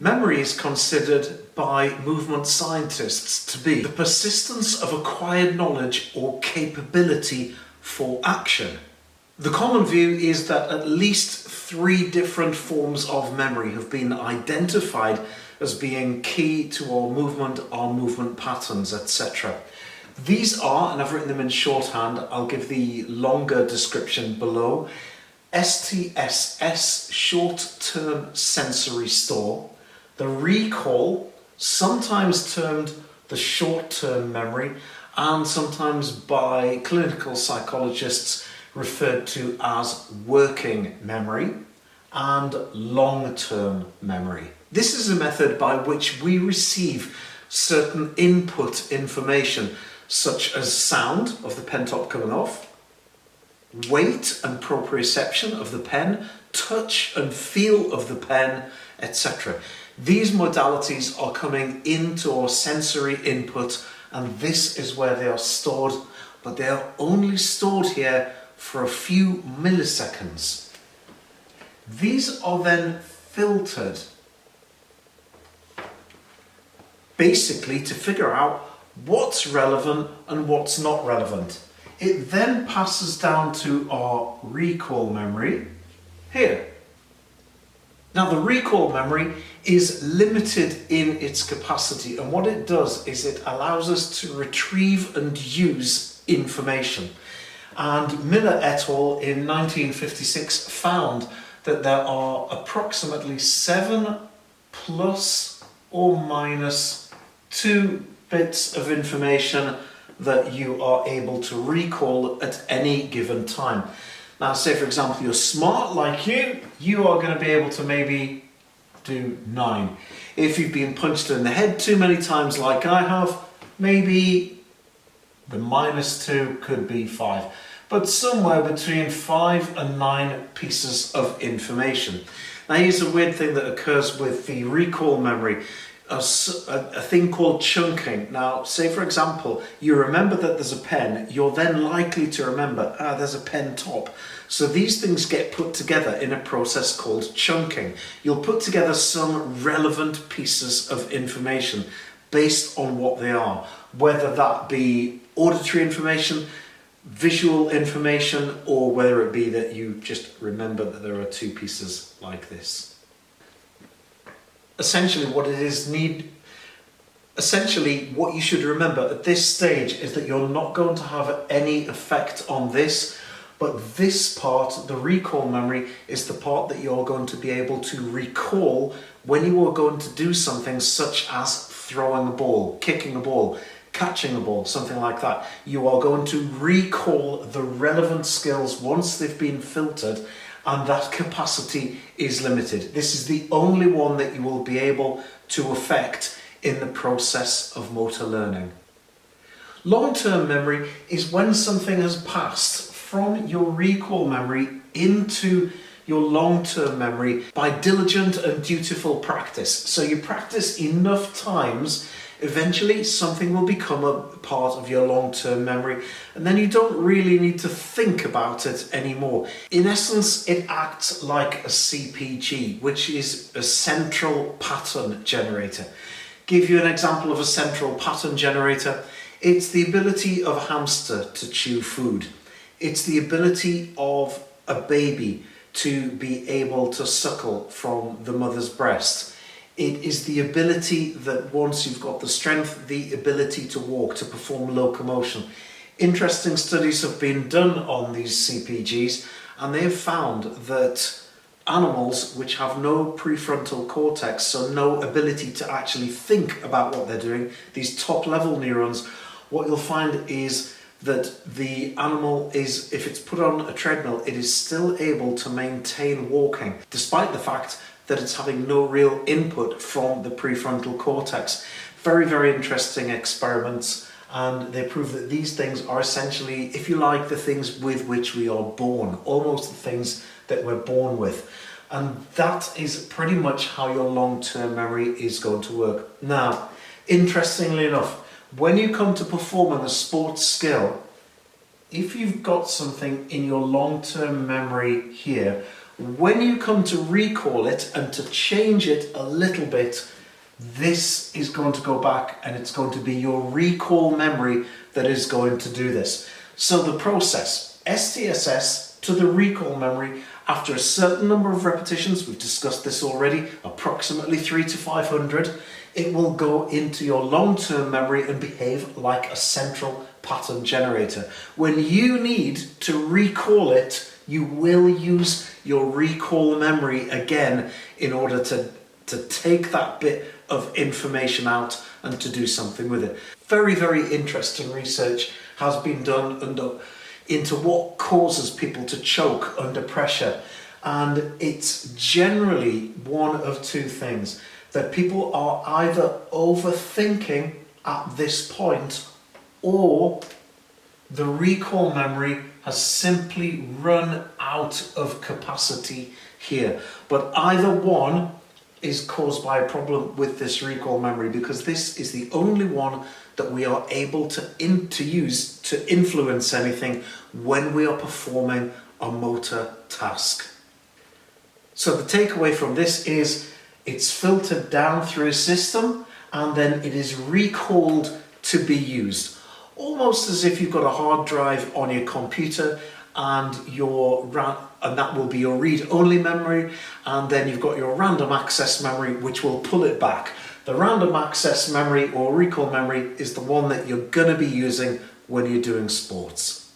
Memory is considered by movement scientists to be the persistence of acquired knowledge or capability for action. The common view is that at least 3 different forms of memory have been identified as being key to our movement patterns, etc. These are, and I've written them in shorthand, I'll give the longer description below: STSS, short-term sensory store; the recall, sometimes termed the short-term memory, and sometimes by clinical psychologists referred to as working memory; and long-term memory. This is a method by which we receive certain input information, such as sound of the pen top coming off, weight and proprioception of the pen, touch and feel of the pen, etc. These modalities are coming into our sensory input, and this is where they are stored, but they are only stored here for a few milliseconds. These are then filtered, basically to figure out what's relevant and what's not relevant. It then passes down to our recall memory here. Now, the recall memory is limited in its capacity, and what it does is it allows us to retrieve and use information. And Miller et al. In 1956 found that there are approximately 7 plus or minus 2 bits of information that you are able to recall at any given time. Now, say for example you're smart like you are going to be able to maybe do 9. If you've been punched in the head too many times like I have, maybe the -2 could be 5. But somewhere between 5 and 9 pieces of information. Now, here's a weird thing that occurs with the recall memory. A thing called chunking. Now, say for example, you remember that there's a pen, you're then likely to remember, there's a pen top. So these things get put together in a process called chunking. You'll put together some relevant pieces of information based on what they are, whether that be auditory information, visual information, or whether it be that you just remember that there are 2 pieces like this. Essentially what you should remember at this stage is that you're not going to have any effect on this, but this part, the recall memory, is the part that you're going to be able to recall when you are going to do something such as throwing a ball, kicking a ball, catching a ball, something like that. You are going to recall the relevant skills once they've been filtered, and that capacity is limited. This is the only one that you will be able to affect in the process of motor learning. Long-term memory is when something has passed from your recall memory into your long-term memory by diligent and dutiful practice. So you practice enough times, eventually something will become a part of your long-term memory, and then you don't really need to think about it anymore. In essence, it acts like a CPG, which is a central pattern generator. Give you an example of a central pattern generator. It's the ability of a hamster to chew food. It's the ability of a baby to be able to suckle from the mother's breast. It is the ability that once you've got the strength, the ability to walk, to perform locomotion. Interesting studies have been done on these CPGs, and they have found that animals which have no prefrontal cortex, so no ability to actually think about what they're doing, these top level neurons, what you'll find is that the animal is, if it's put on a treadmill, it is still able to maintain walking, despite the fact that it's having no real input from the prefrontal cortex. Very, very interesting experiments, and they prove that these things are essentially, if you like, the things with which we are born, almost the things that we're born with. And that is pretty much how your long-term memory is going to work. Now, interestingly enough, when you come to performing a sports skill, if you've got something in your long-term memory here, When you come to recall it and to change it a little bit, this is going to go back and it's going to be your recall memory that is going to do this. So the process, STSS to the recall memory, after a certain number of repetitions, we've discussed this already, approximately 300 to 500, it will go into your long-term memory and behave like a central pattern generator. When you need to recall it, you will use your recall memory again in order to take that bit of information out and to do something with it. Very, very interesting research has been done into what causes people to choke under pressure. And it's generally one of two things. That people are either overthinking at this point, or the recall memory has simply run out of capacity here. But either one is caused by a problem with this recall memory, because this is the only one that we are able to use to influence anything when we are performing a motor task. So the takeaway from this is it's filtered down through a system and then it is recalled to be used. Almost as if you've got a hard drive on your computer and that will be your read-only memory, and then you've got your random access memory which will pull it back. The random access memory or recall memory is the one that you're going to be using when you're doing sports.